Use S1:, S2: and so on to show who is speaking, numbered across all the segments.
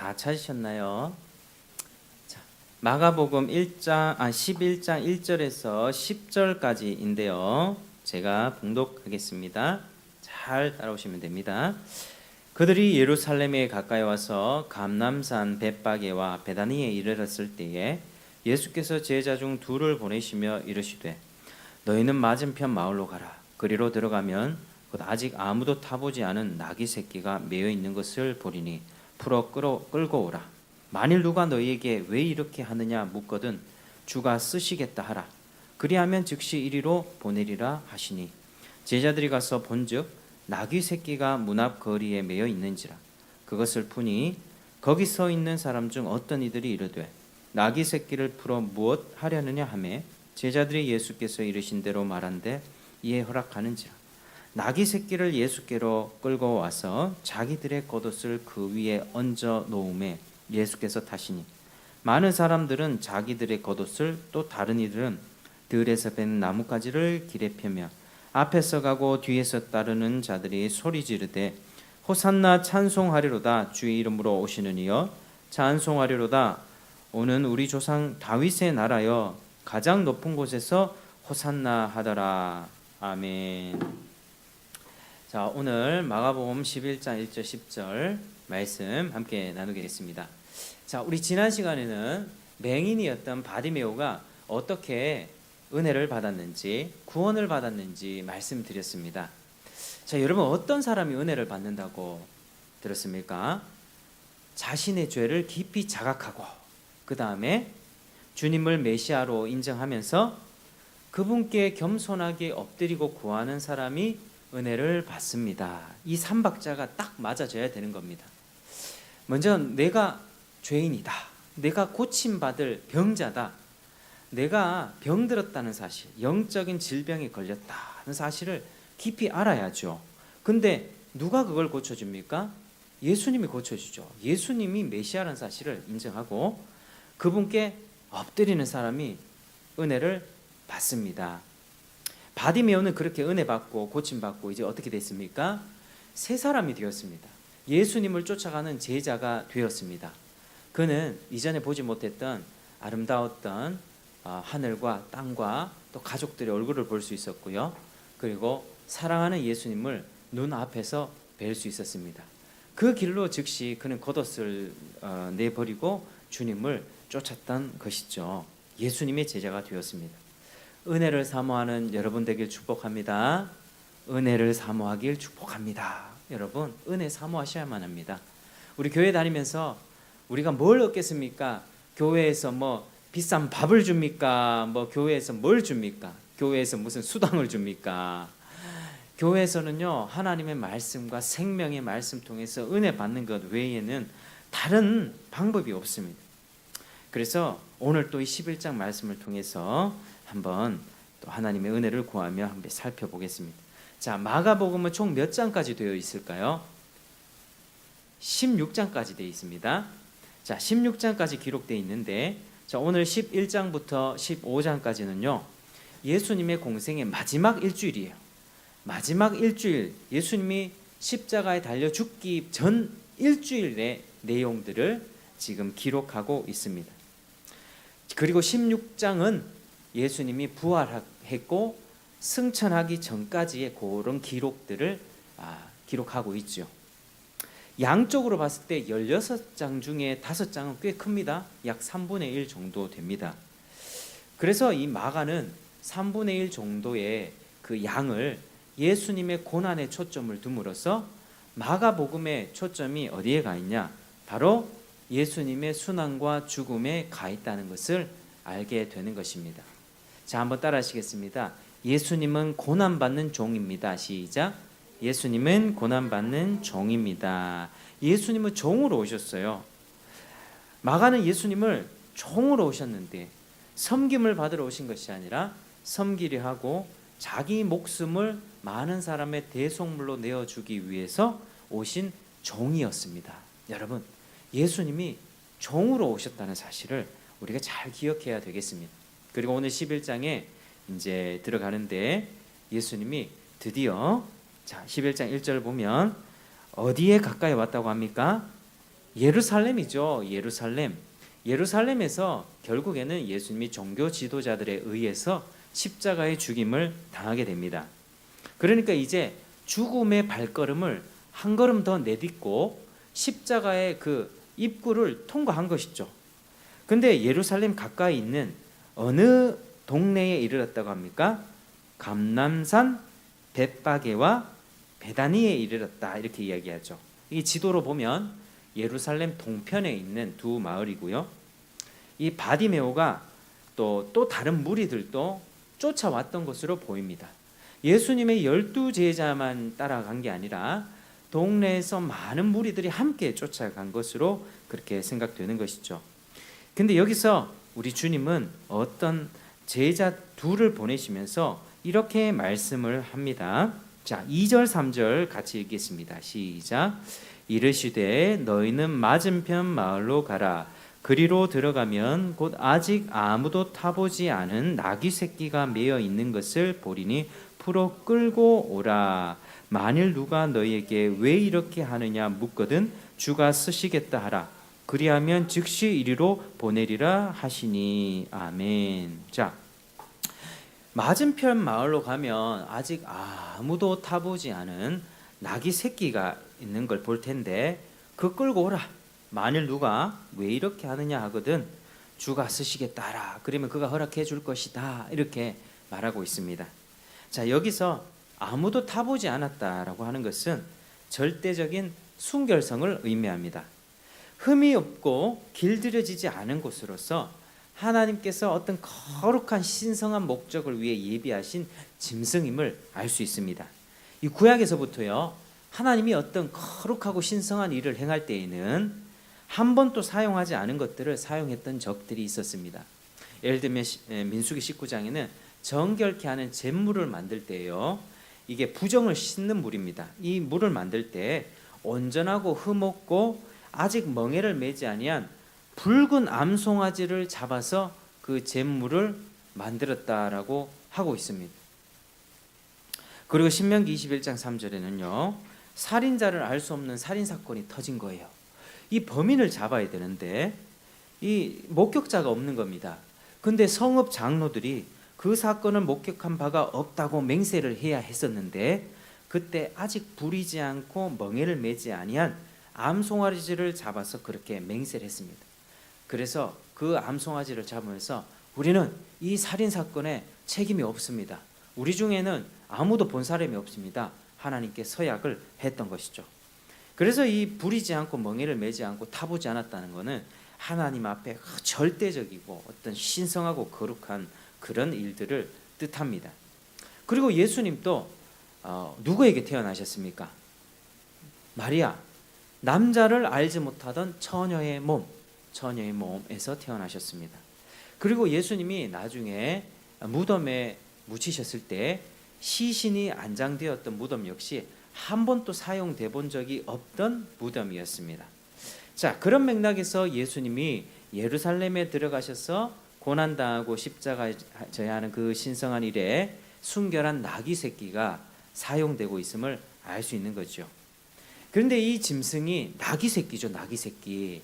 S1: 다 찾으셨나요? 자, 마가복음 11장 1절에서 10절까지인데요. 제가 봉독하겠습니다. 잘 따라오시면 됩니다. 그들이 예루살렘에 가까이 와서 감람산 벳바게와 베다니에 이르렀을 때에 예수께서 제자 중 둘을 보내시며 이르시되 너희는 맞은편 마을로 가라. 그리로 들어가면 곧 아직 아무도 타보지 않은 나귀 새끼가 매여 있는 것을 보리니 풀어 끌고 오라. 만일 누가 너희에게 왜 이렇게 하느냐 묻거든 주가 쓰시겠다 하라. 그리하면 즉시 이리로 보내리라 하시니 제자들이 가서 본즉 나귀 새끼가 문 앞 거리에 매여 있는지라. 그것을 푸니 거기 서 있는 사람 중 어떤 이들이 이르되 나귀 새끼를 풀어 무엇 하려느냐 하매 제자들이 예수께서 이르신 대로 말한데 이에 허락하는지라. 나귀 새끼를 예수께로 끌고 와서 자기들의 겉옷을 그 위에 얹어 놓음에 예수께서 타시니 많은 사람들은 자기들의 겉옷을 또 다른 이들은 들에서 벤 나뭇가지를 길에 펴며 앞에서 가고 뒤에서 따르는 자들이 소리 지르되 호산나 찬송하리로다. 주의 이름으로 오시는 이여 찬송하리로다. 오는 우리 조상 다윗의 나라여 가장 높은 곳에서 호산나 하더라. 아멘. 자, 오늘 마가복음 11장 1절 10절 말씀 함께 나누겠습니다. 자, 우리 지난 시간에는 맹인이었던 바디메오가 어떻게 은혜를 받았는지, 구원을 받았는지 말씀드렸습니다. 자, 여러분 어떤 사람이 은혜를 받는다고 들었습니까? 자신의 죄를 깊이 자각하고 그 다음에 주님을 메시아로 인정하면서 그분께 겸손하게 엎드리고 구하는 사람이 은혜를 받습니다. 이 삼박자가 딱 맞아져야 되는 겁니다. 먼저 내가 죄인이다. 내가 고침받을 병자다. 내가 병들었다는 사실, 영적인 질병에 걸렸다는 사실을 깊이 알아야죠. 근데 누가 그걸 고쳐줍니까? 예수님이 고쳐주죠. 예수님이 메시아라는 사실을 인정하고 그분께 엎드리는 사람이 은혜를 받습니다. 바디메오는 그렇게 은혜 받고 고침 받고 이제 어떻게 됐습니까? 새 사람이 되었습니다. 예수님을 쫓아가는 제자가 되었습니다. 그는 이전에 보지 못했던 아름다웠던 하늘과 땅과 또 가족들의 얼굴을 볼 수 있었고요. 그리고 사랑하는 예수님을 눈앞에서 뵐 수 있었습니다. 그 길로 즉시 그는 겉옷을 내버리고 주님을 쫓았던 것이죠. 예수님의 제자가 되었습니다. 은혜를 사모하는 여러분 되길 축복합니다. 은혜를 사모하길 축복합니다. 여러분 은혜 사모하셔야만 합니다. 우리 교회 다니면서 우리가 뭘 얻겠습니까? 교회에서 뭐 비싼 밥을 줍니까? 뭐 교회에서 뭘 줍니까? 교회에서 무슨 수당을 줍니까? 교회에서는요 하나님의 말씀과 생명의 말씀 통해서 은혜 받는 것 외에는 다른 방법이 없습니다. 그래서 오늘 또 이 11장 말씀을 통해서 한번 또 하나님의 은혜를 구하며 한번 살펴보겠습니다. 자, 마가복음은 총 몇 장까지 되어 있을까요? 16장까지 되어 있습니다. 자, 16장까지 기록되어 있는데 자, 오늘 11장부터 15장까지는요 예수님의 공생의 마지막 일주일이에요. 마지막 일주일, 예수님이 십자가에 달려 죽기 전 일주일의 내용들을 지금 기록하고 있습니다. 그리고 16장은 예수님이 부활했고 승천하기 전까지의 그런 기록들을 기록하고 있죠. 양쪽으로 봤을 때 16장 중에 5장은 꽤 큽니다. 약 3분의 1 정도 됩니다. 그래서 이 마가는 3분의 1 정도의 그 양을 예수님의 고난에 초점을 둠으로써 마가복음의 초점이 어디에 가 있냐? 바로 예수님의 순환과 죽음에 가 있다는 것을 알게 되는 것입니다. 자, 한번 따라 하시겠습니다. 예수님은 고난받는 종입니다. 시작. 예수님은 고난받는 종입니다. 예수님은 종으로 오셨어요. 마가는 예수님을 종으로 오셨는데 섬김을 받으러 오신 것이 아니라 섬기려 하고 자기 목숨을 많은 사람의 대속물로 내어주기 위해서 오신 종이었습니다. 여러분, 예수님이 종으로 오셨다는 사실을 우리가 잘 기억해야 되겠습니다. 그리고 오늘 11장에 이제 들어가는데 예수님이 드디어 자 11장 1절 보면 어디에 가까이 왔다고 합니까? 예루살렘이죠. 예루살렘. 예루살렘에서 결국에는 예수님이 종교 지도자들에 의해서 십자가의 죽임을 당하게 됩니다. 그러니까 이제 죽음의 발걸음을 한 걸음 더 내딛고 십자가의 그 입구를 통과한 것이죠. 근데 예루살렘 가까이 있는 어느 동네에 이르렀다고 합니까? 감람산 벳바게와 베다니에 이르렀다, 이렇게 이야기하죠. 이 지도로 보면 예루살렘 동편에 있는 두 마을이고요. 이 바디메오가 또 다른 무리들도 쫓아왔던 것으로 보입니다. 예수님의 12제자만 따라간 게 아니라 동네에서 많은 무리들이 함께 쫓아간 것으로 그렇게 생각되는 것이죠. 근데 여기서 우리 주님은 어떤 제자 둘을 보내시면서 이렇게 말씀을 합니다. 자, 2절 3절 같이 읽겠습니다. 시작. 이르시되 너희는 맞은편 마을로 가라. 그리로 들어가면 곧 아직 아무도 타보지 않은 나귀 새끼가 매어 있는 것을 보리니 풀어 끌고 오라. 만일 누가 너희에게 왜 이렇게 하느냐 묻거든 주가 쓰시겠다 하라. 그리하면 즉시 이리로 보내리라 하시니. 아멘. 자, 맞은편 마을로 가면 아직 아무도 타보지 않은 나귀 새끼가 있는 걸 볼 텐데 그 끌고 오라. 만일 누가 왜 이렇게 하느냐 하거든 주가 쓰시겠다 하라. 그러면 그가 허락해 줄 것이다. 이렇게 말하고 있습니다. 자, 여기서 아무도 타보지 않았다라고 하는 것은 절대적인 순결성을 의미합니다. 흠이 없고 길들여지지 않은 곳으로서 하나님께서 어떤 거룩한 신성한 목적을 위해 예비하신 짐승임을 알 수 있습니다. 이 구약에서부터요, 하나님이 어떤 거룩하고 신성한 일을 행할 때에는 한 번도 사용하지 않은 것들을 사용했던 적들이 있었습니다. 예를 들면 민수기 19장에는 정결케 하는 잿물을 만들 때요, 이게 부정을 씻는 물입니다. 이 물을 만들 때 온전하고 흠없고 아직 멍에를 매지 아니한 붉은 암송아지를 잡아서 그 잿물을 만들었다라고 하고 있습니다. 그리고 신명기 21장 3절에는요, 살인자를 알 수 없는 살인사건이 터진 거예요. 이 범인을 잡아야 되는데 이 목격자가 없는 겁니다. 근데 성읍 장로들이 그 사건을 목격한 바가 없다고 맹세를 해야 했었는데 그때 아직 부리지 않고 멍에를 매지 아니한 암송아지를 잡아서 그렇게 맹세를 했습니다. 그래서 그 암송아지를 잡으면서 우리는 이 살인사건에 책임이 없습니다. 우리 중에는 아무도 본 사람이 없습니다. 하나님께 서약을 했던 것이죠. 그래서 이 부리지 않고 멍에를 매지 않고 타보지 않았다는 것은 하나님 앞에 절대적이고 어떤 신성하고 거룩한 그런 일들을 뜻합니다. 그리고 예수님도 누구에게 태어나셨습니까? 마리아, 남자를 알지 못하던 처녀의 몸에서 태어나셨습니다. 그리고 예수님이 나중에 무덤에 묻히셨을 때 시신이 안장되었던 무덤 역시 한 번도 사용돼 본 적이 없던 무덤이었습니다. 자, 그런 맥락에서 예수님이 예루살렘에 들어가셔서 고난당하고 십자가에 져야 하는 그 신성한 일에 순결한 나귀 새끼가 사용되고 있음을 알 수 있는 거죠. 그런데 이 짐승이 나귀 새끼죠, 나귀 새끼.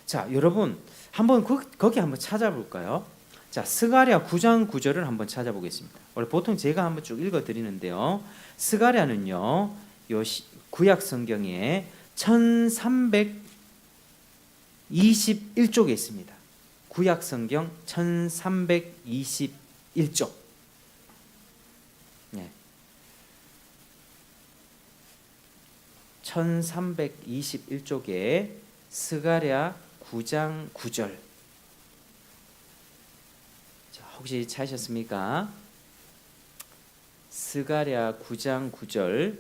S1: 자, 여러분 한번 거기 한번 찾아볼까요? 자, 스가랴 9장 9절을 한번 찾아보겠습니다. 원래 보통 제가 한번 쭉 읽어드리는데요, 스가랴는요, 요 구약 성경에 1321쪽에 있습니다. 구약 성경 1321쪽. 네. 1321쪽에 스가랴 9장 9절. 자, 혹시 찾으셨습니까? 스가랴 9장 9절.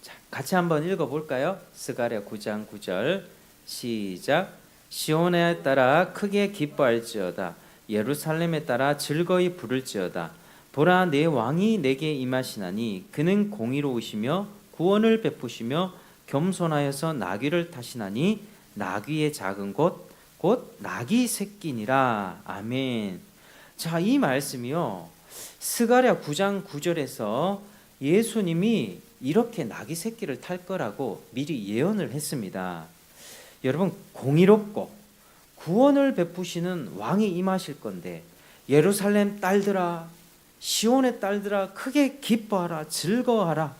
S1: 자, 같이 한번 읽어볼까요? 스가랴 9장 9절 시작. 시온에 따라 크게 기뻐할지어다. 예루살렘에 따라 즐거이 부를지어다. 보라, 내 왕이 내게 임하시나니 그는 공의로우시며 구원을 베푸시며 겸손하여서 나귀를 타시나니 나귀의 작은 곧 나귀 새끼니라. 아멘. 자, 이 말씀이요, 스가랴 9장 9절에서 예수님이 이렇게 나귀 새끼를 탈 거라고 미리 예언을 했습니다. 여러분, 공의롭고 구원을 베푸시는 왕이 임하실 건데, 예루살렘 딸들아, 시온의 딸들아, 크게 기뻐하라, 즐거워하라.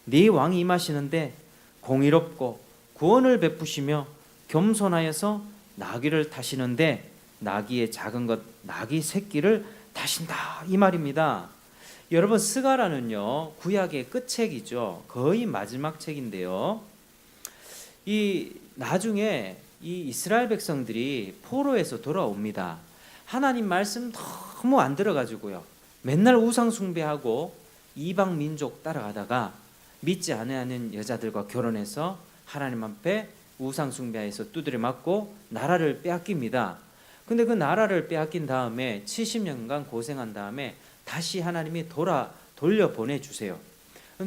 S1: 네 왕이 임하시는데 공의롭고 구원을 베푸시며 겸손하여서 나귀를 타시는데, 나귀의 작은 것 나귀 새끼를 타신다, 이 말입니다. 여러분, 스가랴는요 구약의 끝책이죠. 거의 마지막 책인데요, 이 나중에 이 이스라엘 백성들이 포로에서 돌아옵니다. 하나님 말씀 너무 안 들어가지고요, 맨날 우상 숭배하고 이방 민족 따라가다가 믿지 않는 여자들과 결혼해서 하나님 앞에 우상 숭배해서 두드려 맞고 나라를 빼앗깁니다. 근데 그 나라를 빼앗긴 다음에 70년간 고생한 다음에 다시 하나님이 돌려보내 주세요.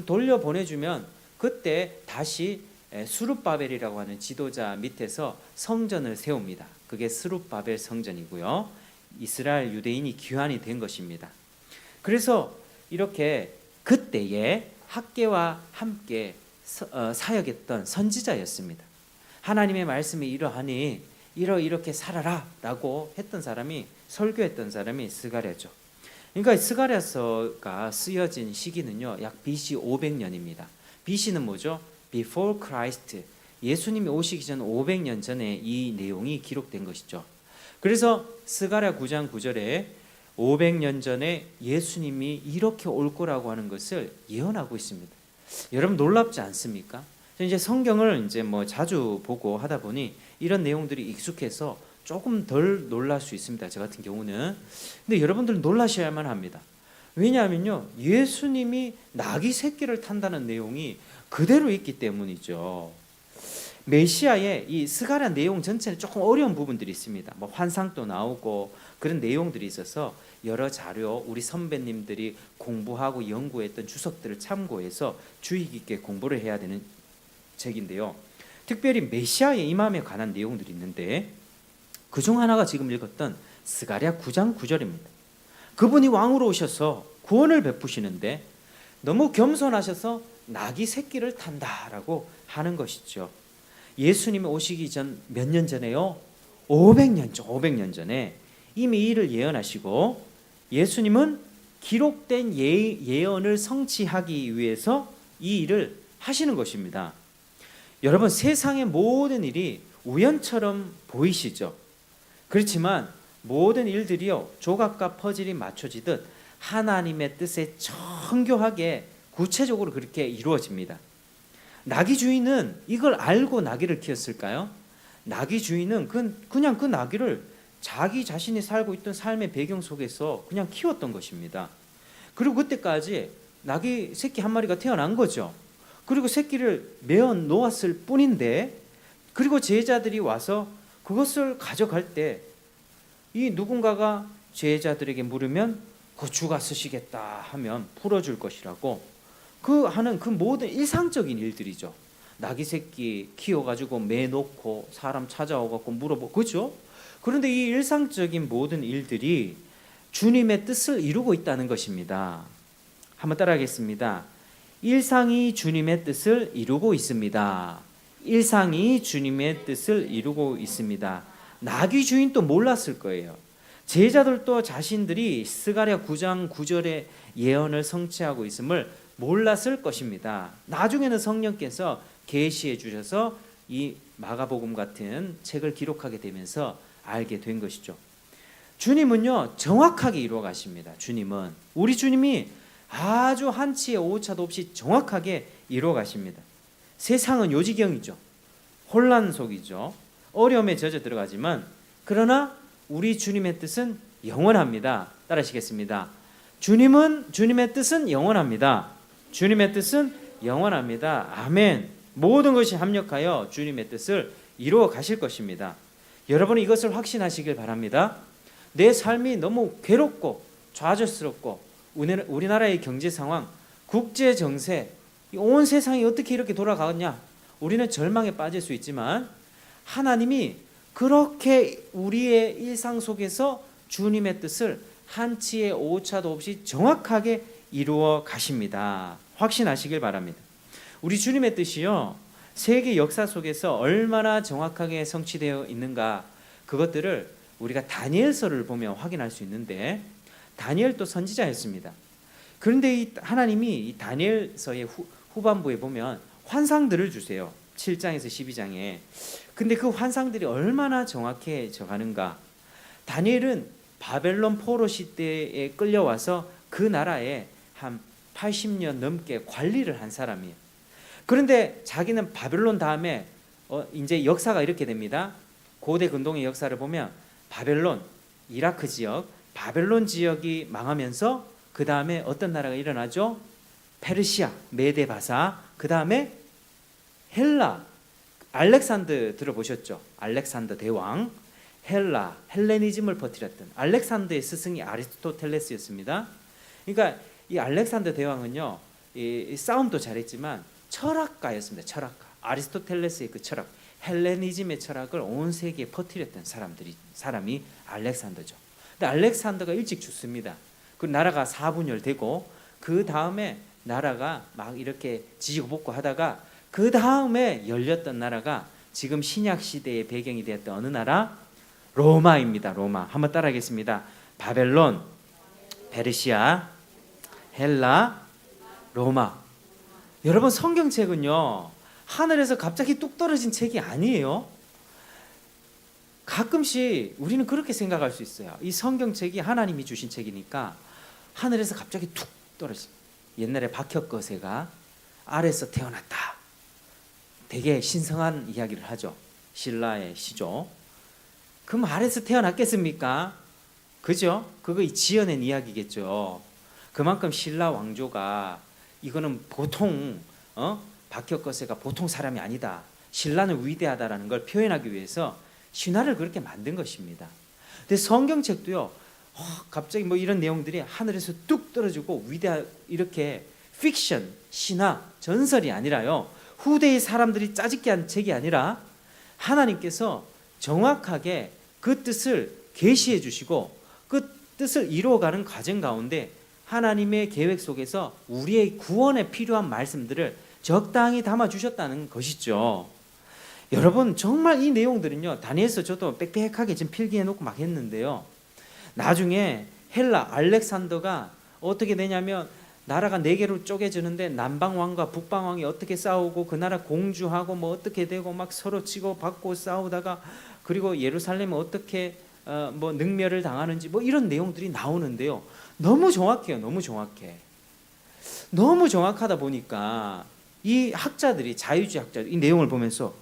S1: 돌려보내주면 그때 다시 스룹바벨이라고 하는 지도자 밑에서 성전을 세웁니다. 그게 스룹바벨 성전이고요, 이스라엘 유대인이 귀환이 된 것입니다. 그래서 이렇게 그때에 학개와 함께 사역했던 선지자였습니다. 하나님의 말씀이 이러하니 이렇게 살아라 라고 했던 사람이, 설교했던 사람이 스가랴죠. 그러니까 스가랴서가 쓰여진 시기는요 약 BC 500년입니다. BC는 뭐죠? Before Christ, 예수님이 오시기 전 500년 전에 이 내용이 기록된 것이죠. 그래서 스가랴 9장 9절에 500년 전에 예수님이 이렇게 올 거라고 하는 것을 예언하고 있습니다. 여러분, 놀랍지 않습니까? 이제 성경을 이제 자주 보고 하다 보니 이런 내용들이 익숙해서 조금 덜 놀랄 수 있습니다. 저 같은 경우는. 근데 여러분들은 놀라셔야만 합니다. 왜냐하면요, 예수님이 나귀 새끼를 탄다는 내용이 그대로 있기 때문이죠. 메시아의 이 스가랴 내용 전체는 조금 어려운 부분들이 있습니다. 환상도 나오고 그런 내용들이 있어서 여러 자료, 우리 선배님들이 공부하고 연구했던 주석들을 참고해서 주의 깊게 공부를 해야 되는 책인데요, 특별히 메시아의 임함에 관한 내용들이 있는데 그중 하나가 지금 읽었던 스가랴 9장 9절입니다. 그분이 왕으로 오셔서 구원을 베푸시는데 너무 겸손하셔서 나귀 새끼를 탄다라고 하는 것이죠. 예수님이 오시기 전 몇 년 전에요? 500년 전에 이미 이 일을 예언하시고, 예수님은 기록된 예언을 성취하기 위해서 이 일을 하시는 것입니다. 여러분, 세상의 모든 일이 우연처럼 보이시죠? 그렇지만 모든 일들이요 조각과 퍼즐이 맞춰지듯 하나님의 뜻에 정교하게 구체적으로 그렇게 이루어집니다. 나귀 주인은 이걸 알고 나귀를 키웠을까요? 나귀 주인은 그냥 그 나귀를 자기 자신이 살고 있던 삶의 배경 속에서 그냥 키웠던 것입니다. 그리고 그때까지 나귀 새끼 한 마리가 태어난 거죠. 그리고 새끼를 메어 놓았을 뿐인데, 그리고 제자들이 와서 그것을 가져갈 때 이 누군가가 제자들에게 물으면 그 주가 쓰시겠다 하면 풀어줄 것이라고 하는 그 모든 일상적인 일들이죠. 나귀 새끼 키워가지고 매놓고 사람 찾아오고 물어보고, 그죠? 그런데 이 일상적인 모든 일들이 주님의 뜻을 이루고 있다는 것입니다. 한번 따라하겠습니다. 일상이 주님의 뜻을 이루고 있습니다. 일상이 주님의 뜻을 이루고 있습니다. 나귀 주인도 몰랐을 거예요. 제자들도 자신들이 스가랴 9장 9절의 예언을 성취하고 있음을 몰랐을 것입니다. 나중에는 성령께서 계시해 주셔서 이 마가복음 같은 책을 기록하게 되면서 알게 된 것이죠. 주님은요 정확하게 이루어 가십니다. 우리 주님이 아주 한치의 오차도 없이 정확하게 이루어 가십니다. 세상은 요지경이죠. 혼란 속이죠. 어려움에 젖어 들어가지만, 그러나 우리 주님의 뜻은 영원합니다. 따라하시겠습니다. 주님의 뜻은 영원합니다. 주님의 뜻은 영원합니다. 아멘. 모든 것이 합력하여 주님의 뜻을 이루어 가실 것입니다. 여러분은 이것을 확신하시길 바랍니다. 내 삶이 너무 괴롭고 좌절스럽고 우리나라의 경제 상황, 국제 정세, 온 세상이 어떻게 이렇게 돌아가겠냐, 우리는 절망에 빠질 수 있지만 하나님이 그렇게 우리의 일상 속에서 주님의 뜻을 한치의 오차도 없이 정확하게 이루어 가십니다. 확신하시길 바랍니다. 우리 주님의 뜻이요, 세계 역사 속에서 얼마나 정확하게 성취되어 있는가, 그것들을 우리가 다니엘서를 보면 확인할 수 있는데, 다니엘도 선지자였습니다. 그런데 이 하나님이 이 다니엘서의 후반부에 보면 환상들을 주세요. 7장에서 12장에. 근데 그 환상들이 얼마나 정확해져 가는가. 다니엘은 바벨론 포로 시대에 끌려와서 그 나라에 한 80년 넘게 관리를 한 사람이에요. 그런데 자기는 바벨론 다음에 이제 역사가 이렇게 됩니다. 고대 근동의 역사를 보면 바벨론, 이라크 지역, 바벨론 지역이 망하면서 그 다음에 어떤 나라가 일어나죠? 페르시아, 메데 바사, 그 다음에 헬라, 알렉산더 들어보셨죠? 알렉산더 대왕, 헬레니즘을 퍼뜨렸던 알렉산더의 스승이 아리스토텔레스였습니다. 그러니까 이 알렉산더 대왕은요, 이 싸움도 잘했지만 철학가였습니다. 철학가. 아리스토텔레스의 그 철학, 헬레니즘의 철학을 온 세계에 퍼뜨렸던 사람이 알렉산더죠. 근데 알렉산더가 일찍 죽습니다. 그 나라가 사분열되고 그 다음에 나라가 막 이렇게 지지고 볶고 하다가 그 다음에 열렸던 나라가 지금 신약 시대의 배경이 되었던 어느 나라? 로마입니다. 로마. 한번 따라하겠습니다. 바벨론, 페르시아, 헬라, 로마. 여러분, 성경책은요, 하늘에서 갑자기 뚝 떨어진 책이 아니에요. 가끔씩 우리는 그렇게 생각할 수 있어요. 이 성경책이 하나님이 주신 책이니까 하늘에서 갑자기 툭 떨어진. 옛날에 박혁거세가 아래에서 태어났다. 되게 신성한 이야기를 하죠. 신라의 시조. 그럼 아래에서 태어났겠습니까? 그죠? 그거 지어낸 이야기겠죠. 그만큼 신라 왕조가 이거는 보통 박혁거세가 보통 사람이 아니다. 신라는 위대하다라는 걸 표현하기 위해서 신화를 그렇게 만든 것입니다. 근데 성경책도요, 갑자기 뭐 이런 내용들이 하늘에서 뚝 떨어지고 이렇게 픽션, 신화, 전설이 아니라요, 후대의 사람들이 짜집게 한 책이 아니라 하나님께서 정확하게 그 뜻을 계시해 주시고 그 뜻을 이루어가는 과정 가운데 하나님의 계획 속에서 우리의 구원에 필요한 말씀들을 적당히 담아주셨다는 것이죠. 여러분, 정말 이 내용들은요, 다니엘서 저도 빽빽하게 지금 필기해놓고 막 했는데요, 나중에 헬라, 알렉산더가 어떻게 되냐면 나라가 4개로 쪼개지는데 남방왕과 북방왕이 어떻게 싸우고 그 나라 공주하고 뭐 어떻게 되고 막 서로 치고받고 싸우다가 그리고 예루살렘은 어떻게 뭐 능멸을 당하는지 뭐 이런 내용들이 나오는데요, 너무 정확해요. 너무 정확해. 너무 정확하다 보니까 이 학자들이, 자유주의 학자들, 이 내용을 보면서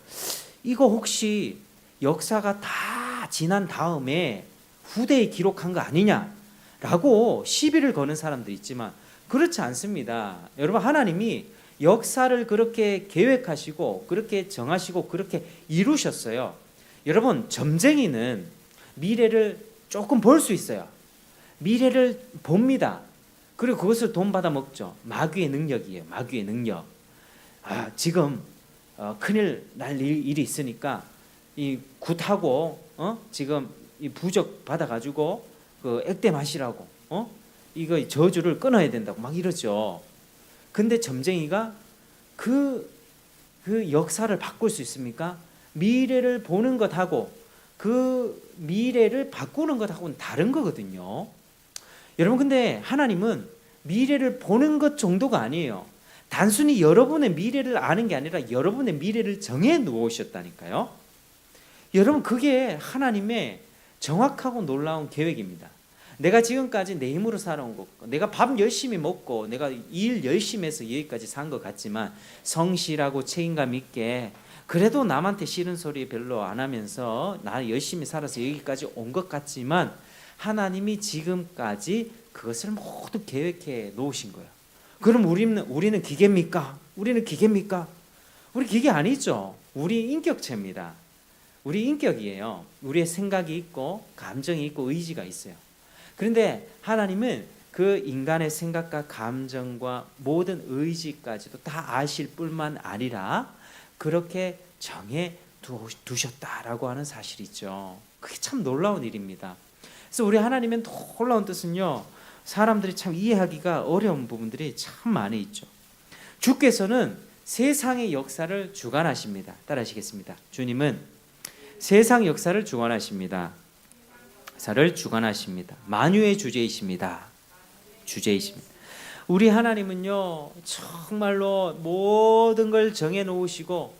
S1: 이거 혹시 역사가 다 지난 다음에 후대에 기록한 거 아니냐라고 시비를 거는 사람도 있지만 그렇지 않습니다. 여러분, 하나님이 역사를 그렇게 계획하시고 그렇게 정하시고 그렇게 이루셨어요. 여러분, 점쟁이는 미래를 조금 볼 수 있어요. 미래를 봅니다. 그리고 그것을 돈 받아 먹죠. 마귀의 능력이에요. 마귀의 능력. 지금 큰일 날 일이 있으니까 이 굿하고 지금 이 부적 받아가지고 그 액땜 하시라고 이거 저주를 끊어야 된다고 막 이러죠. 근데 점쟁이가 그 역사를 바꿀 수 있습니까? 미래를 보는 것하고 그 미래를 바꾸는 것하고는 다른 거거든요. 여러분, 근데 하나님은 미래를 보는 것 정도가 아니에요. 단순히 여러분의 미래를 아는 게 아니라 여러분의 미래를 정해 놓으셨다니까요. 여러분, 그게 하나님의 정확하고 놀라운 계획입니다. 내가 지금까지 내 힘으로 살아온 것, 내가 밥 열심히 먹고 내가 일 열심히 해서 여기까지 산 것 같지만 성실하고 책임감 있게 그래도 남한테 싫은 소리 별로 안 하면서 나 열심히 살아서 여기까지 온 것 같지만 하나님이 지금까지 그것을 모두 계획해 놓으신 거예요. 그럼 우리는 기계입니까? 우리는 기계입니까? 우리 기계 아니죠. 우리 인격체입니다. 우리 인격이에요. 우리의 생각이 있고 감정이 있고 의지가 있어요. 그런데 하나님은 그 인간의 생각과 감정과 모든 의지까지도 다 아실 뿐만 아니라 그렇게 정해 두셨다라고 하는 사실이죠. 그게 참 놀라운 일입니다. 그래서 우리 하나님의 놀라운 뜻은요, 사람들이 참 이해하기가 어려운 부분들이 참 많이 있죠. 주께서는 세상의 역사를 주관하십니다. 따라하시겠습니다. 주님은 세상 역사를 주관하십니다. 역사를 주관하십니다. 만유의 주제이십니다. 주제이십니다. 우리 하나님은요, 정말로 모든 걸 정해 놓으시고,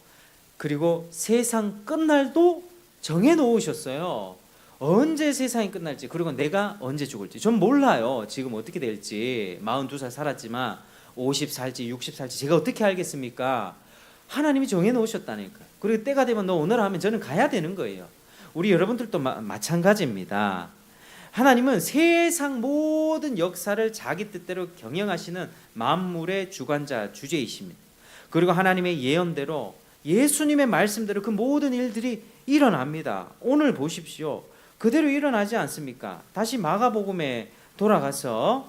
S1: 그리고 세상 끝날도 정해 놓으셨어요. 언제 세상이 끝날지, 그리고 내가 언제 죽을지 전 몰라요. 지금 어떻게 될지. 42살 살았지만 50 살지 60 살지 제가 어떻게 알겠습니까? 하나님이 정해 놓으셨다니까요. 그리고 때가 되면 너 오늘 하면 저는 가야 되는 거예요. 우리 여러분들도 마찬가지입니다. 하나님은 세상 모든 역사를 자기 뜻대로 경영하시는 만물의 주관자, 주제이십니다. 그리고 하나님의 예언대로, 예수님의 말씀대로 그 모든 일들이 일어납니다. 오늘 보십시오. 그대로 일어나지 않습니까? 다시 마가복음에 돌아가서,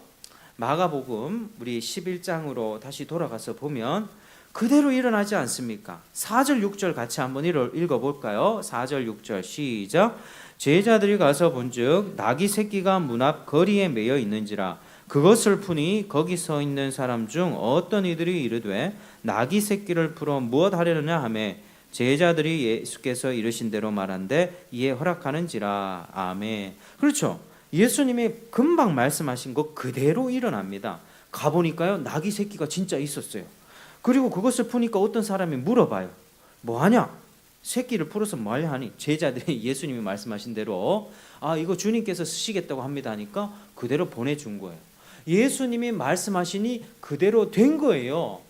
S1: 마가복음 우리 11장으로 다시 돌아가서 보면 그대로 일어나지 않습니까? 4절 6절 같이 한번 읽어볼까요? 4절 6절 시작. 제자들이 가서 본즉 나귀 새끼가 문 앞 거리에 매여 있는지라 그것을 푸니 거기 서 있는 사람 중 어떤 이들이 이르되 나귀 새끼를 풀어 무엇 하려느냐 하매 제자들이 예수께서 이르신 대로 말한데 이에 허락하는지라. 아멘. 그렇죠. 예수님이 금방 말씀하신 것 그대로 일어납니다. 가보니까요, 나귀 새끼가 진짜 있었어요. 그리고 그것을 푸니까 어떤 사람이 물어봐요. 뭐하냐? 새끼를 풀어서 뭐하려 하니? 제자들이 예수님이 말씀하신 대로 이거 주님께서 쓰시겠다고 합니다 하니까 그대로 보내준 거예요. 예수님이 말씀하시니 그대로 된 거예요.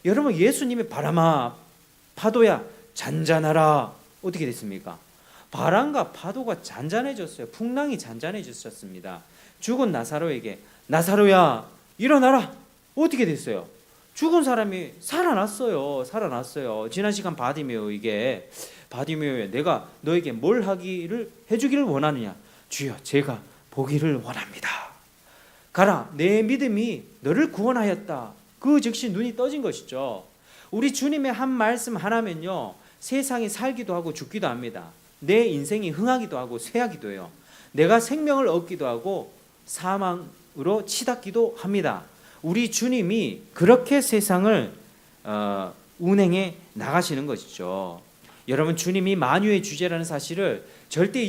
S1: 여러분, 예수님이 바람아 파도야 잔잔하라 어떻게 됐습니까? 바람과 파도가 잔잔해졌어요. 풍랑이 잔잔해졌습니다. 죽은 나사로에게 나사로야 일어나라 어떻게 됐어요? 죽은 사람이 살아났어요. 지난 시간 바디메오에게 바디메오야 내가 너에게 뭘 하기를 해주기를 원하느냐? 주여 제가 보기를 원합니다. 가라 내 믿음이 너를 구원하였다. 그 즉시 눈이 떠진 것이죠. 우리 주님의 한 말씀 하나면요, 세상이 살기도 하고 죽기도 합니다. 내 인생이 흥하기도 하고 쇠하기도 해요. 내가 생명을 얻기도 하고 사망으로 치닫기도 합니다. 우리 주님이 그렇게 세상을 운행해 나가시는 것이죠. 여러분, 주님이 만유의 주제라는 사실을 절대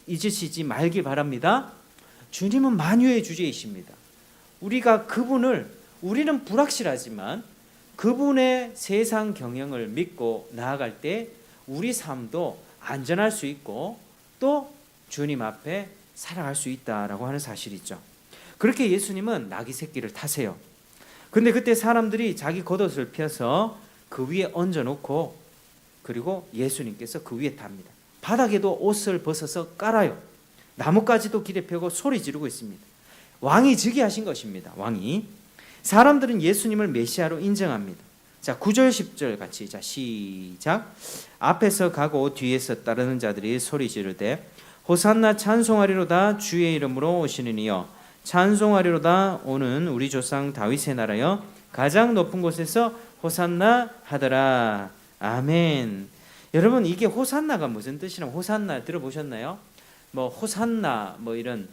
S1: 잊으시지 말길 바랍니다. 주님은 만유의 주제이십니다. 우리는 불확실하지만 그분의 세상 경영을 믿고 나아갈 때 우리 삶도 안전할 수 있고 또 주님 앞에 살아갈 수 있다라고 하는 사실이죠. 그렇게 예수님은 나귀 새끼를 타세요. 근데 그때 사람들이 자기 겉옷을 펴서 그 위에 얹어놓고 그리고 예수님께서 그 위에 탑니다. 바닥에도 옷을 벗어서 깔아요. 나뭇가지도 길에 펴고 소리 지르고 있습니다. 왕이 즉위하신 것입니다. 왕이. 사람들은 예수님을 메시아로 인정합니다. 자, 9절 10절 같이 시작. 앞에서 가고 뒤에서 따르는 자들이 소리 지르되 호산나 찬송하리로다 주의 이름으로 오시는 이여 찬송하리로다 오는 우리 조상 다윗의 나라여 가장 높은 곳에서 호산나 하더라. 아멘. 여러분, 이게 호산나가 무슨 뜻이냐면 호산나 들어보셨나요? 뭐 호산나 뭐 이런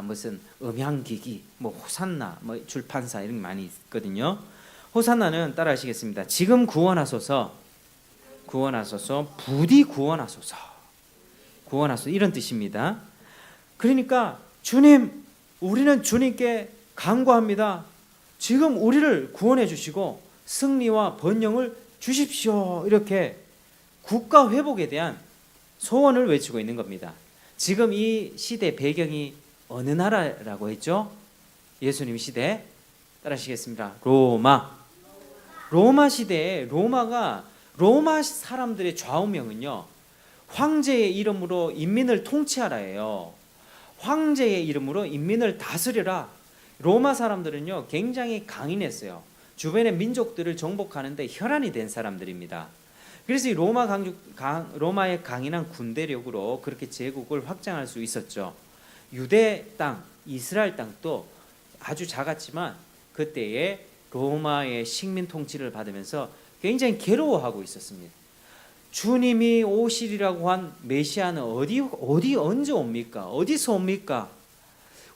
S1: 무슨 음향기기 뭐 호산나 뭐 출판사 이런 게 많이 있거든요. 호산나는 따라하시겠습니다. 지금 구원하소서 부디 구원하소서 이런 뜻입니다. 그러니까 주님, 우리는 주님께 간구합니다. 지금 우리를 구원해 주시고 승리와 번영을 주십시오. 이렇게 국가 회복에 대한 소원을 외치고 있는 겁니다. 지금 이 시대 배경이 어느 나라라고 했죠? 예수님 시대 따라하시겠습니다. 로마 시대에 로마 사람들의 좌우명은요, 황제의 이름으로 인민을 통치하라예요. 황제의 이름으로 인민을 다스려라. 로마 사람들은요 굉장히 강인했어요. 주변의 민족들을 정복하는데 혈안이 된 사람들입니다. 그래서 이 로마의 강인한 군대력으로 그렇게 제국을 확장할 수 있었죠. 유대 땅, 이스라엘 땅도 아주 작았지만 그때에 로마의 식민 통치를 받으면서 굉장히 괴로워하고 있었습니다. 주님이 오시리라고 한 메시아는 어디 언제 옵니까? 어디서 옵니까?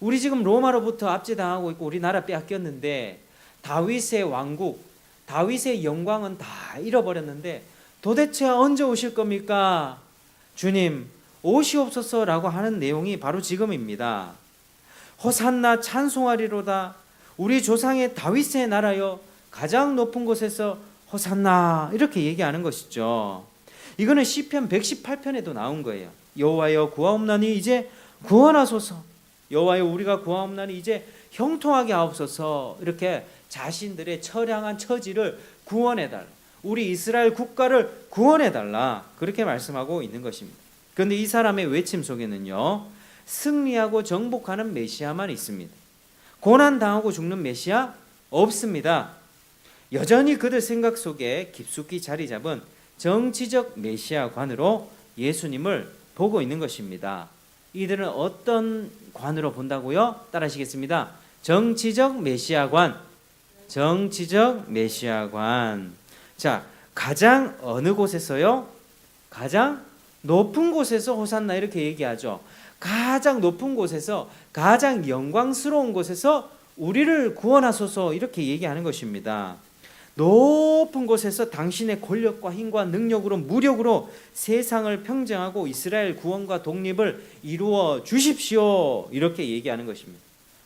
S1: 우리 지금 로마로부터 압제당하고 있고 우리나라 빼앗겼는데 다윗의 왕국, 다윗의 영광은 다 잃어버렸는데 도대체 언제 오실 겁니까? 주님 오시옵소서라고 하는 내용이 바로 지금입니다. 호산나 찬송하리로다. 우리 조상의 다윗의 나라여 가장 높은 곳에서 호산나 이렇게 얘기하는 것이죠. 이거는 시편 118편에도 나온 거예요. 여호와여 구하옵나니 이제 구원하소서. 여호와여 우리가 구하옵나니 이제 형통하게 하옵소서. 이렇게 자신들의 처량한 처지를 구원해달라. 우리 이스라엘 국가를 구원해달라. 그렇게 말씀하고 있는 것입니다. 그런데 이 사람의 외침 속에는요, 승리하고 정복하는 메시아만 있습니다. 고난당하고 죽는 메시아 없습니다. 여전히 그들 생각 속에 깊숙이 자리 잡은 정치적 메시아관으로 예수님을 보고 있는 것입니다. 이들은 어떤 관으로 본다고요? 따라하시겠습니다. 정치적 메시아관. 정치적 메시아관. 자, 가장 어느 곳에서요? 가장 높은 곳에서 호산나 이렇게 얘기하죠. 가장 높은 곳에서, 가장 영광스러운 곳에서 우리를 구원하소서 이렇게 얘기하는 것입니다. 높은 곳에서 당신의 권력과 힘과 능력으로 무력으로 세상을 평정하고 이스라엘 구원과 독립을 이루어 주십시오 이렇게 얘기하는 것입니다.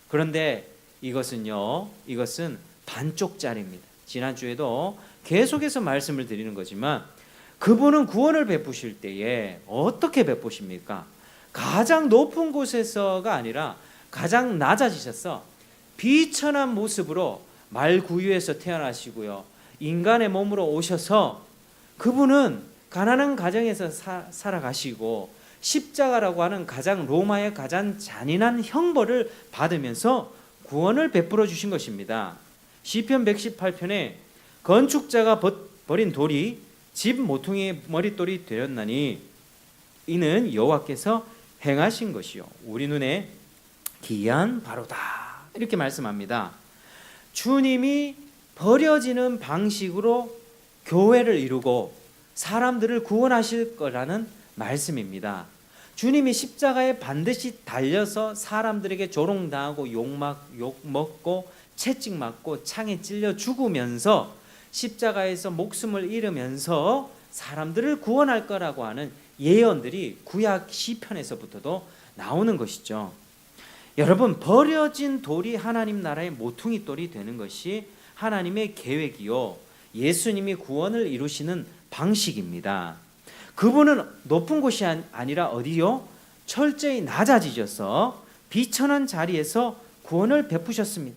S1: 그런데 이것은 반쪽짜리입니다. 지난주에도 계속해서 말씀을 드리는 거지만 그분은 구원을 베푸실 때에 어떻게 베푸십니까? 가장 높은 곳에서가 아니라 가장 낮아지셔서 비천한 모습으로 말구유에서 태어나시고요, 인간의 몸으로 오셔서 그분은 가난한 가정에서 살아가시고 십자가라고 하는 로마의 가장 잔인한 형벌을 받으면서 구원을 베풀어 주신 것입니다. 시편 118편에 건축자가 버린 돌이 집 모퉁이의 머릿돌이 되었나니 이는 여호와께서 행하신 것이요 우리 눈에 기이한 바로다 이렇게 말씀합니다. 주님이 버려지는 방식으로 교회를 이루고 사람들을 구원하실 거라는 말씀입니다. 주님이 십자가에 반드시 달려서 사람들에게 조롱당하고 욕먹고 채찍맞고 창에 찔려 죽으면서 십자가에서 목숨을 잃으면서 사람들을 구원할 거라고 하는 예언들이 구약 시편에서부터도 나오는 것이죠. 여러분, 버려진 돌이 하나님 나라의 모퉁이 돌이 되는 것이 하나님의 계획이요 예수님이 구원을 이루시는 방식입니다. 그분은 높은 곳이 아니라 어디요? 철저히 낮아지셔서 비천한 자리에서 구원을 베푸셨습니다.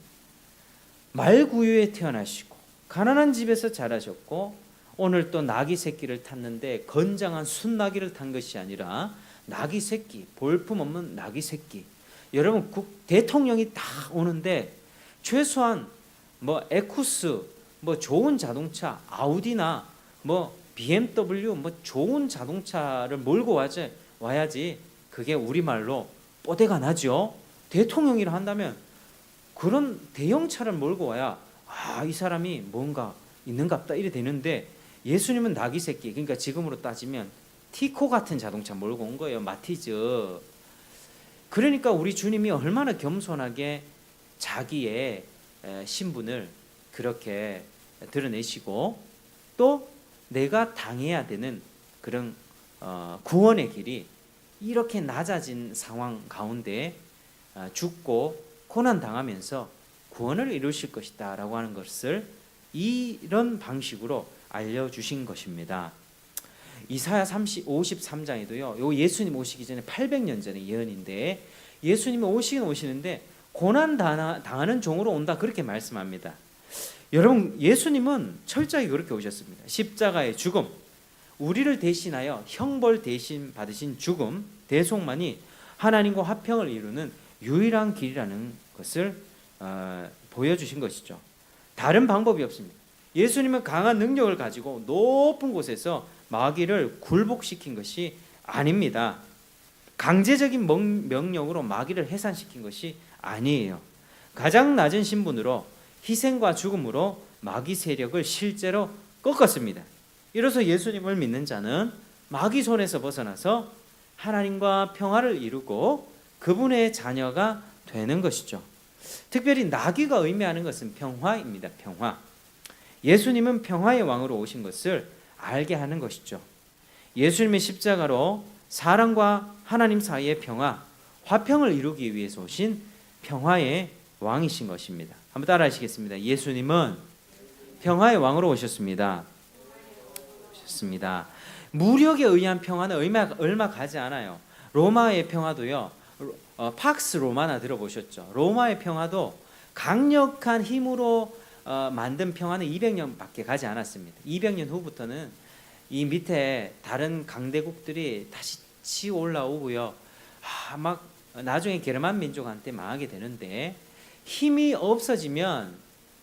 S1: 말구유에 태어나시고 가난한 집에서 자라셨고 오늘 또 나귀 새끼를 탔는데 건장한 순나귀를 탄 것이 아니라 나귀 새끼, 볼품없는 나귀 새끼. 여러분 대통령이 다 오는데 최소한 에쿠스 좋은 자동차 아우디나 BMW 좋은 자동차를 몰고 와야지 그게 우리말로 뽀대가 나죠. 대통령이라 한다면 그런 대형차를 몰고 와야 이 사람이 뭔가 있는갑다 이래 되는데 예수님은 나귀 새끼, 그러니까 지금으로 따지면 티코 같은 자동차 몰고 온 거예요. 마티즈. 그러니까 우리 주님이 얼마나 겸손하게 자기의 신분을 그렇게 드러내시고 또 내가 당해야 되는 그런 구원의 길이 이렇게 낮아진 상황 가운데 죽고 고난당하면서 구원을 이루실 것이다 라고 하는 것을 이런 방식으로 알려주신 것입니다. 이사야 53장에도요 요 예수님 오시기 전에 800년 전의 예언인데 예수님이 오시는데 고난 당하는 종으로 온다 그렇게 말씀합니다. 여러분, 예수님은 철저히 그렇게 오셨습니다. 십자가의 죽음, 우리를 대신하여 형벌 대신 받으신 죽음, 대속만이 하나님과 화평을 이루는 유일한 길이라는 것을 보여주신 것이죠. 다른 방법이 없습니다. 예수님은 강한 능력을 가지고 높은 곳에서 마귀를 굴복시킨 것이 아닙니다. 강제적인 명령으로 마귀를 해산시킨 것이 아니에요. 가장 낮은 신분으로 희생과 죽음으로 마귀 세력을 실제로 꺾었습니다. 이로써 예수님을 믿는 자는 마귀 손에서 벗어나서 하나님과 평화를 이루고 그분의 자녀가 되는 것이죠. 특별히 나귀가 의미하는 것은 평화입니다. 평화. 예수님은 평화의 왕으로 오신 것을 알게 하는 것이죠. 예수님의 십자가로 사람과 하나님 사이의 평화, 화평을 이루기 위해서 오신 평화의 왕이신 것입니다. 한번 따라 하시겠습니다. 예수님은 평화의 왕으로 오셨습니다. 무력에 의한 평화는 얼마 가지 않아요. 로마의 평화도요. 팍스 로마나 들어보셨죠? 로마의 평화도 강력한 힘으로 만든 평화는 200년밖에 가지 않았습니다. 200년 후부터는 이 밑에 다른 강대국들이 다시 치고 올라오고요. 막 나중에 게르만 민족한테 망하게 되는데 힘이 없어지면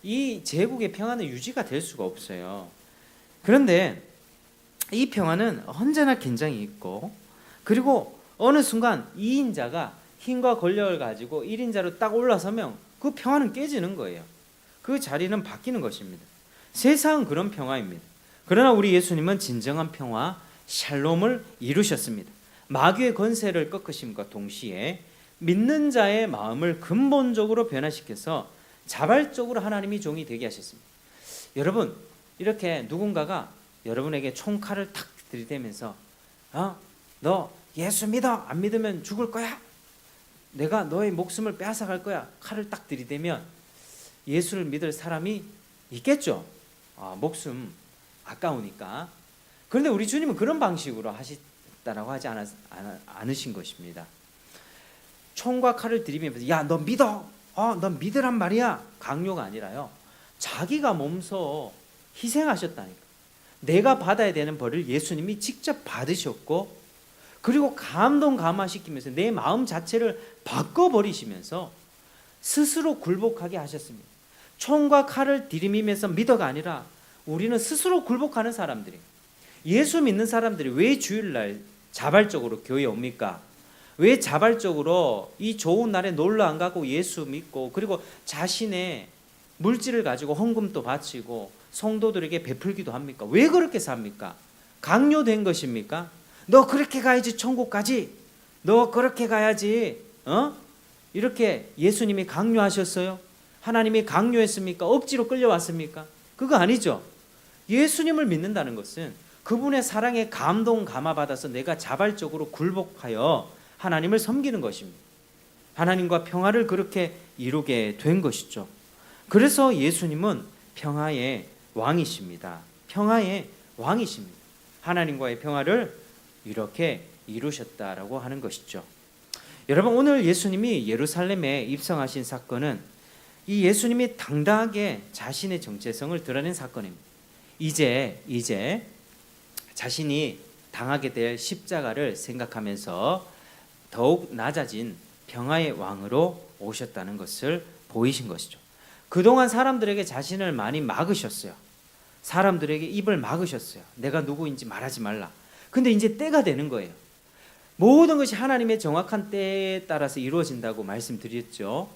S1: 이 제국의 평화는 유지가 될 수가 없어요. 그런데 이 평화는 언제나 긴장이 있고, 그리고 어느 순간 2인자가 힘과 권력을 가지고 1인자로 딱 올라서면 그 평화는 깨지는 거예요. 그 자리는 바뀌는 것입니다. 세상은 그런 평화입니다. 그러나 우리 예수님은 진정한 평화, 샬롬을 이루셨습니다. 마귀의 권세를 꺾으심과 동시에 믿는 자의 마음을 근본적으로 변화시켜서 자발적으로 하나님이 종이 되게 하셨습니다. 여러분, 이렇게 누군가가 여러분에게 총칼을 탁 들이대면서 너 예수 믿어? 안 믿으면 죽을 거야? 내가 너의 목숨을 빼앗아갈 거야. 칼을 딱 들이대면 예수를 믿을 사람이 있겠죠. 목숨 아까우니까. 그런데 우리 주님은 그런 방식으로 하셨다라고 하지 않으신 것입니다. 총과 칼을 들이대면서 야, 너 믿어? 너 믿으란 말이야. 강요가 아니라요. 자기가 몸소 희생하셨다니까. 내가 받아야 되는 벌을 예수님이 직접 받으셨고, 그리고 감동감화시키면서 내 마음 자체를 바꿔버리시면서 스스로 굴복하게 하셨습니다. 총과 칼을 들이미면서 믿어가 아니라 우리는 스스로 굴복하는 사람들이, 예수 믿는 사람들이 왜 주일날 자발적으로 교회에 옵니까? 왜 자발적으로 이 좋은 날에 놀러 안 가고 예수 믿고, 그리고 자신의 물질을 가지고 헌금도 바치고 성도들에게 베풀기도 합니까? 왜 그렇게 삽니까? 강요된 것입니까? 너 그렇게 가야지 천국까지. 너 그렇게 가야지. 이렇게 예수님이 강요하셨어요? 하나님이 강요했습니까? 억지로 끌려왔습니까? 그거 아니죠. 예수님을 믿는다는 것은 그분의 사랑에 감동 감화받아서 내가 자발적으로 굴복하여 하나님을 섬기는 것입니다. 하나님과 평화를 그렇게 이루게 된 것이죠. 그래서 예수님은 평화의 왕이십니다. 평화의 왕이십니다. 하나님과의 평화를 이렇게 이루셨다라고 하는 것이죠. 여러분, 오늘 예수님이 예루살렘에 입성하신 사건은 이 예수님이 당당하게 자신의 정체성을 드러낸 사건입니다. 이제 자신이 당하게 될 십자가를 생각하면서 더욱 낮아진 평화의 왕으로 오셨다는 것을 보이신 것이죠. 그동안 사람들에게 자신을 많이 막으셨어요. 사람들에게 입을 막으셨어요. 내가 누구인지 말하지 말라. 근데 이제 때가 되는 거예요. 모든 것이 하나님의 정확한 때에 따라서 이루어진다고 말씀드렸죠.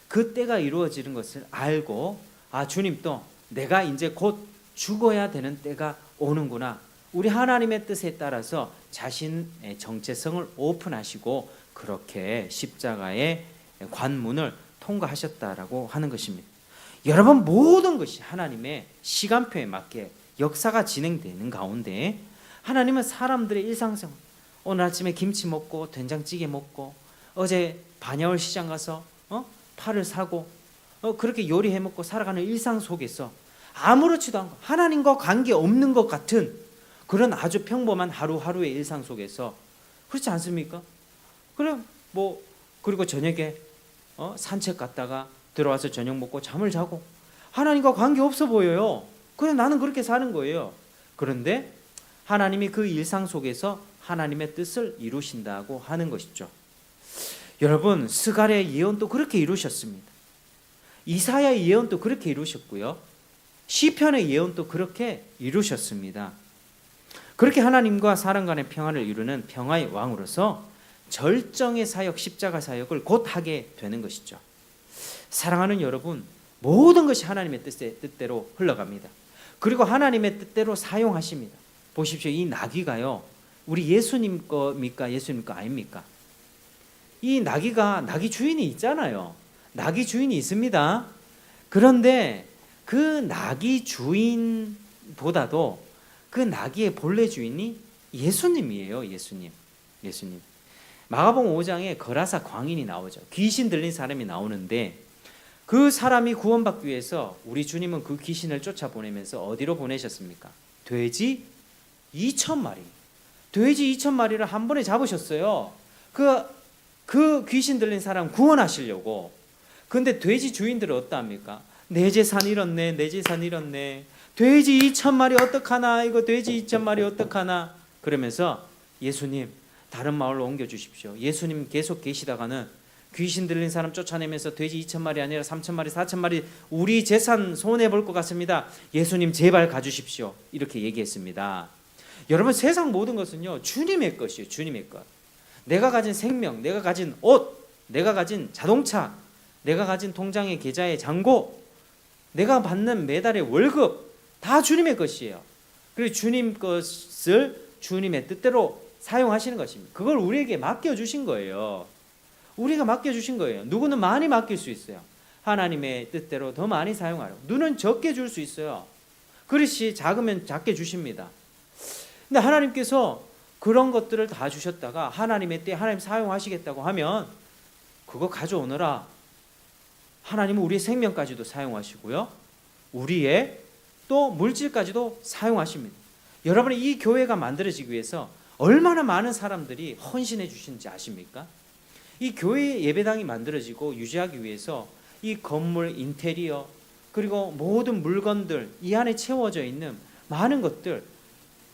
S1: 그 때가 이루어지는 것을 알고, 주님 또 내가 이제 곧 죽어야 되는 때가 오는구나. 우리 하나님의 뜻에 따라서 자신의 정체성을 오픈하시고 그렇게 십자가의 관문을 통과하셨다라고 하는 것입니다. 여러분, 모든 것이 하나님의 시간표에 맞게 역사가 진행되는 가운데 하나님은 사람들의 일상생활, 오늘 아침에 김치 먹고 된장찌개 먹고 어제 반야월 시장 가서 파를 사고 그렇게 요리해 먹고 살아가는 일상 속에서 아무렇지도 않고 하나님과 관계없는 것 같은 그런 아주 평범한 하루하루의 일상 속에서, 그렇지 않습니까? 그리고 저녁에 산책 갔다가 들어와서 저녁 먹고 잠을 자고 하나님과 관계없어 보여요. 그래, 나는 그렇게 사는 거예요. 그런데 하나님이 그 일상 속에서 하나님의 뜻을 이루신다고 하는 것이죠. 여러분, 스갈의 예언도 그렇게 이루셨습니다. 이사야의 예언도 그렇게 이루셨고요. 시편의 예언도 그렇게 이루셨습니다. 그렇게 하나님과 사람 간의 평화를 이루는 평화의 왕으로서 절정의 사역, 십자가 사역을 곧 하게 되는 것이죠. 사랑하는 여러분, 모든 것이 하나님의 뜻대로 흘러갑니다. 그리고 하나님의 뜻대로 사용하십니다. 보십시오. 이 나귀가요, 우리 예수님 겁니까? 예수님 거 아닙니까? 이 나귀 주인이 있잖아요. 나귀 주인이 있습니다. 그런데 그 나귀 주인보다도 그 나귀의 본래 주인이 예수님이에요. 예수님. 마가복음 5장에 거라사 광인이 나오죠. 귀신 들린 사람이 나오는데 그 사람이 구원받기 위해서 우리 주님은 그 귀신을 쫓아보내면서 어디로 보내셨습니까? 돼지 2,000마리. 돼지 2,000마리를 한 번에 잡으셨어요. 그 귀신 들린 사람 구원하시려고. 근데 돼지 주인들은 어떠합니까? 내 재산 잃었네. 돼지 2,000마리 어떡하나? 이거 돼지 2,000마리 어떡하나? 그러면서 예수님 다른 마을로 옮겨주십시오. 예수님 계속 계시다가는 귀신 들린 사람 쫓아내면서 돼지 2,000마리 아니라 3,000마리 4,000마리 우리 재산 손해볼 것 같습니다. 예수님 제발 가주십시오. 이렇게 얘기했습니다. 여러분, 세상 모든 것은요 주님의 것이에요. 주님의 것. 내가 가진 생명, 내가 가진 옷, 내가 가진 자동차, 내가 가진 통장의 계좌의 잔고, 내가 받는 매달의 월급 다 주님의 것이에요. 그리고 주님 것을 주님의 뜻대로 사용하시는 것입니다. 그걸 우리에게 맡겨주신 거예요. 우리가 맡겨주신 거예요. 누구는 많이 맡길 수 있어요. 하나님의 뜻대로 더 많이 사용하라고. 누는 적게 줄 수 있어요. 그릇이 작으면 작게 주십니다. 근데 하나님께서 그런 것들을 다 주셨다가 하나님의 때 하나님 사용하시겠다고 하면 그거 가져오너라. 하나님은 우리의 생명까지도 사용하시고요. 우리의 또 물질까지도 사용하십니다. 여러분이 이 교회가 만들어지기 위해서 얼마나 많은 사람들이 헌신해 주시는지 아십니까? 이 교회 예배당이 만들어지고 유지하기 위해서 이 건물 인테리어 그리고 모든 물건들 이 안에 채워져 있는 많은 것들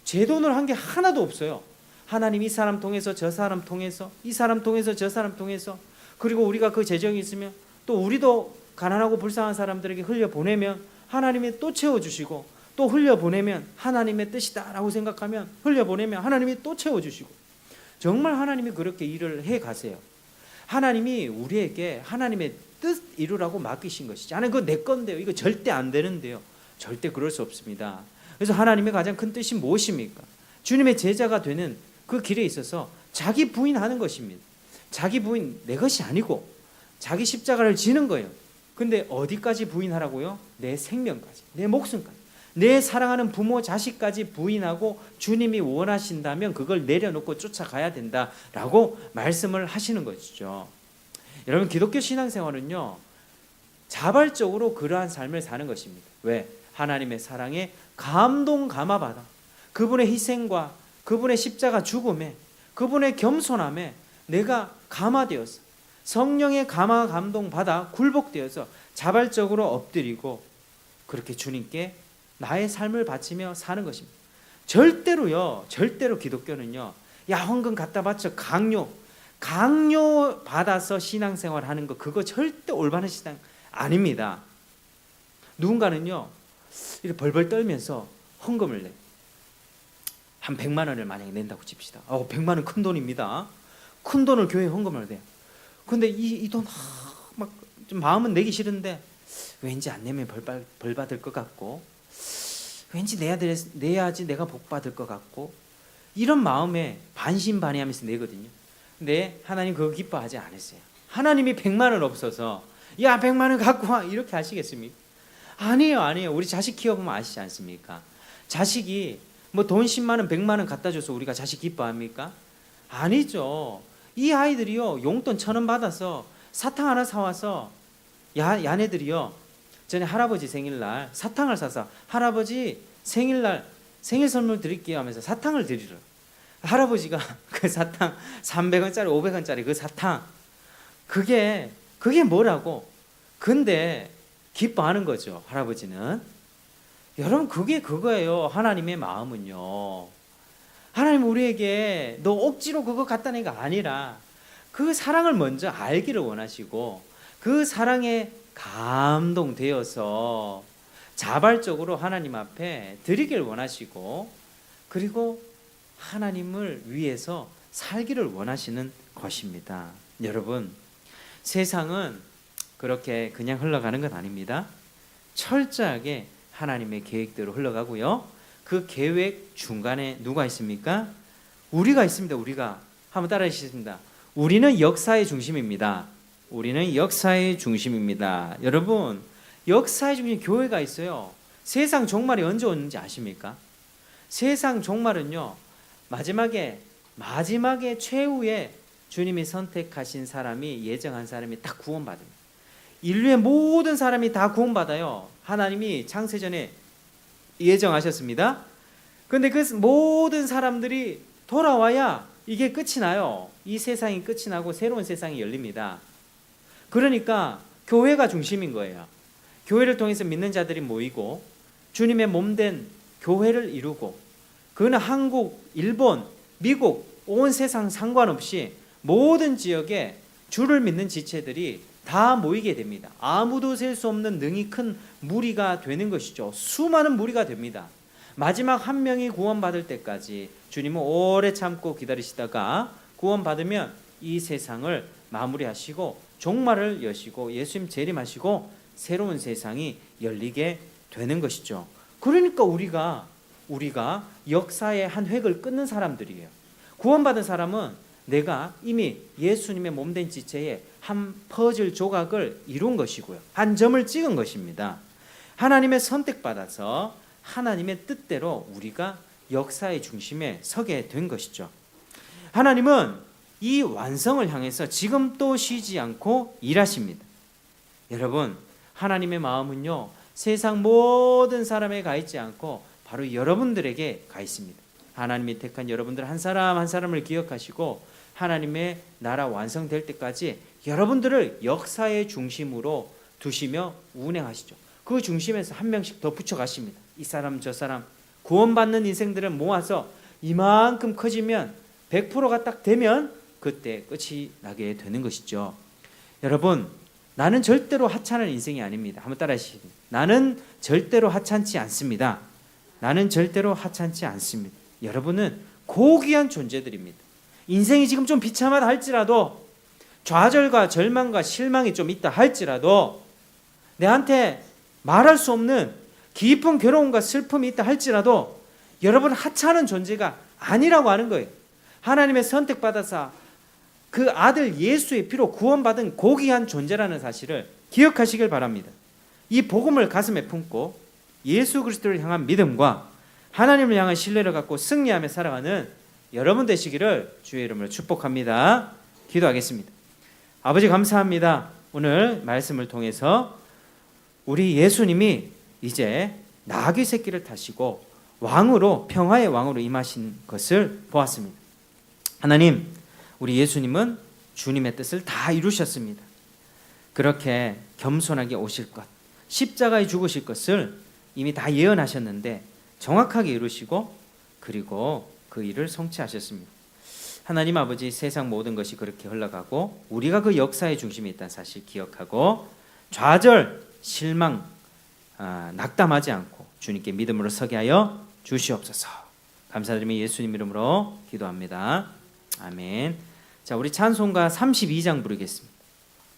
S1: 제 돈으로 한 게 하나도 없어요. 하나님 이 사람 통해서 저 사람 통해서 이 사람 통해서 저 사람 통해서 그리고 우리가 그 재정이 있으면 또 우리도 가난하고 불쌍한 사람들에게 흘려보내면 하나님이 또 채워주시고 또 흘려보내면 하나님의 뜻이다라고 생각하면 흘려보내면 하나님이 또 채워주시고 정말 하나님이 그렇게 일을 해가세요. 하나님이 우리에게 하나님의 뜻 이루라고 맡기신 것이지. 하나님 그거 내 건데요. 이거 절대 안 되는데요. 절대 그럴 수 없습니다. 그래서 하나님의 가장 큰 뜻이 무엇입니까? 주님의 제자가 되는 그 길에 있어서 자기 부인하는 것입니다. 자기 부인 내 것이 아니고 자기 십자가를 지는 거예요. 근데 어디까지 부인하라고요? 내 생명까지, 내 목숨까지, 내 사랑하는 부모, 자식까지 부인하고 주님이 원하신다면 그걸 내려놓고 쫓아가야 된다라고 말씀을 하시는 것이죠. 여러분, 기독교 신앙생활은요 자발적으로 그러한 삶을 사는 것입니다. 왜? 하나님의 사랑에 감동 감화받아 그분의 희생과 그분의 십자가 죽음에 그분의 겸손함에 내가 감화되어서 성령의 감화 감동 받아 굴복되어서 자발적으로 엎드리고 그렇게 주님께 나의 삶을 바치며 사는 것입니다. 절대로 기독교는요 야 헌금 갖다 바쳐 강요 받아서 신앙생활 하는 거 그거 절대 올바른 신앙 아닙니다. 누군가는요 이렇게 벌벌 떨면서 헌금을 내. 한 100만 원을 만약에 낸다고 칩시다. 100만 원 큰 돈입니다. 큰 돈을 교회에 헌금을 내요. 근데 이 돈 막 좀 마음은 내기 싫은데 왠지 안 내면 벌 받을 것 같고 왠지 내야지 내가 복 받을 것 같고 이런 마음에 반신반의하면서 내거든요. 근데 하나님 그거 기뻐하지 않으세요. 하나님이 100만 원 없어서 야 100만 원 갖고 와 이렇게 하시겠습니까? 아니에요. 우리 자식 키워보면 아시지 않습니까? 자식이 뭐 돈 10만 원 100만 원 갖다 줘서 우리가 자식 기뻐합니까? 아니죠. 이 아이들이요 용돈 1,000원 받아서 사탕 하나 사와서 야네들이요 전에 할아버지 생일날 사탕을 사서 할아버지 생일날 생일 선물 드릴게요 하면서 사탕을 드리러 할아버지가 그 사탕 300원짜리 500원짜리 그 사탕 그게 뭐라고 근데 기뻐하는 거죠. 할아버지는. 여러분 그게 그거예요. 하나님의 마음은요. 하나님 우리에게 너 억지로 그거 갖다 내가 아니라 그 사랑을 먼저 알기를 원하시고 그 사랑에 감동되어서 자발적으로 하나님 앞에 드리길 원하시고 그리고 하나님을 위해서 살기를 원하시는 것입니다. 여러분 세상은 그렇게 그냥 흘러가는 건 아닙니다. 철저하게 하나님의 계획대로 흘러가고요. 그 계획 중간에 누가 있습니까? 우리가 있습니다. 우리가. 한번 따라해 주시겠습니다. 우리는 역사의 중심입니다. 우리는 역사의 중심입니다. 여러분, 역사의 중심 교회가 있어요. 세상 종말이 언제 오는지 아십니까? 세상 종말은요, 마지막에 최후에 주님이 선택하신 사람이, 예정한 사람이 딱 구원받습니다. 인류의 모든 사람이 다 구원받아요. 하나님이 창세전에 예정하셨습니다. 그런데 그 모든 사람들이 돌아와야 이게 끝이 나요. 이 세상이 끝이 나고 새로운 세상이 열립니다. 그러니까 교회가 중심인 거예요. 교회를 통해서 믿는 자들이 모이고 주님의 몸된 교회를 이루고, 그는 한국, 일본, 미국, 온 세상 상관없이 모든 지역에 주를 믿는 지체들이 다 모이게 됩니다. 아무도 셀 수 없는 능이 큰 무리가 되는 것이죠. 수많은 무리가 됩니다. 마지막 한 명이 구원받을 때까지 주님은 오래 참고 기다리시다가 구원받으면 이 세상을 마무리하시고 종말을 여시고 예수님 재림하시고 새로운 세상이 열리게 되는 것이죠. 그러니까 우리가 역사의 한 획을 끊는 사람들이에요. 구원받은 사람은 내가 이미 예수님의 몸된 지체에 한 퍼즐 조각을 이룬 것이고요. 한 점을 찍은 것입니다. 하나님의 선택받아서 하나님의 뜻대로 우리가 역사의 중심에 서게 된 것이죠. 하나님은 이 완성을 향해서 지금 또 쉬지 않고 일하십니다. 여러분, 하나님의 마음은요, 세상 모든 사람에 가 있지 않고 바로 여러분들에게 가 있습니다. 하나님이 택한 여러분들 한 사람 한 사람을 기억하시고 하나님의 나라 완성될 때까지 여러분들을 역사의 중심으로 두시며 운행하시죠. 그 중심에서 한 명씩 더 붙여가십니다. 이 사람 저 사람 구원받는 인생들을 모아서 이만큼 커지면 100%가 딱 되면 그때 끝이 나게 되는 것이죠. 여러분, 나는 절대로 하찮은 인생이 아닙니다. 한번 따라하시죠. 나는 절대로 하찮지 않습니다. 나는 절대로 하찮지 않습니다. 여러분은 고귀한 존재들입니다. 인생이 지금 좀 비참하다 할지라도, 좌절과 절망과 실망이 좀 있다 할지라도, 내한테 말할 수 없는 깊은 괴로움과 슬픔이 있다 할지라도 여러분 하찮은 존재가 아니라고 하는 거예요. 하나님의 선택받아서 그 아들 예수의 피로 구원받은 고귀한 존재라는 사실을 기억하시길 바랍니다. 이 복음을 가슴에 품고 예수 그리스도를 향한 믿음과 하나님을 향한 신뢰를 갖고 승리하며 살아가는 여러분 되시기를 주의 이름으로 축복합니다. 기도하겠습니다. 아버지 감사합니다. 오늘 말씀을 통해서 우리 예수님이 이제 나귀 새끼를 타시고 왕으로, 평화의 왕으로 임하신 것을 보았습니다. 하나님, 우리 예수님은 주님의 뜻을 다 이루셨습니다. 그렇게 겸손하게 오실 것, 십자가에 죽으실 것을 이미 다 예언하셨는데 정확하게 이루시고 그리고 그 일을 성취하셨습니다. 하나님 아버지, 세상 모든 것이 그렇게 흘러가고 우리가 그 역사의 중심에 있다는 사실 기억하고 좌절, 실망, 낙담하지 않고 주님께 믿음으로 서게 하여 주시옵소서. 감사드리며 예수님 이름으로 기도합니다. 아멘. 자, 우리 찬송가 32장 부르겠습니다.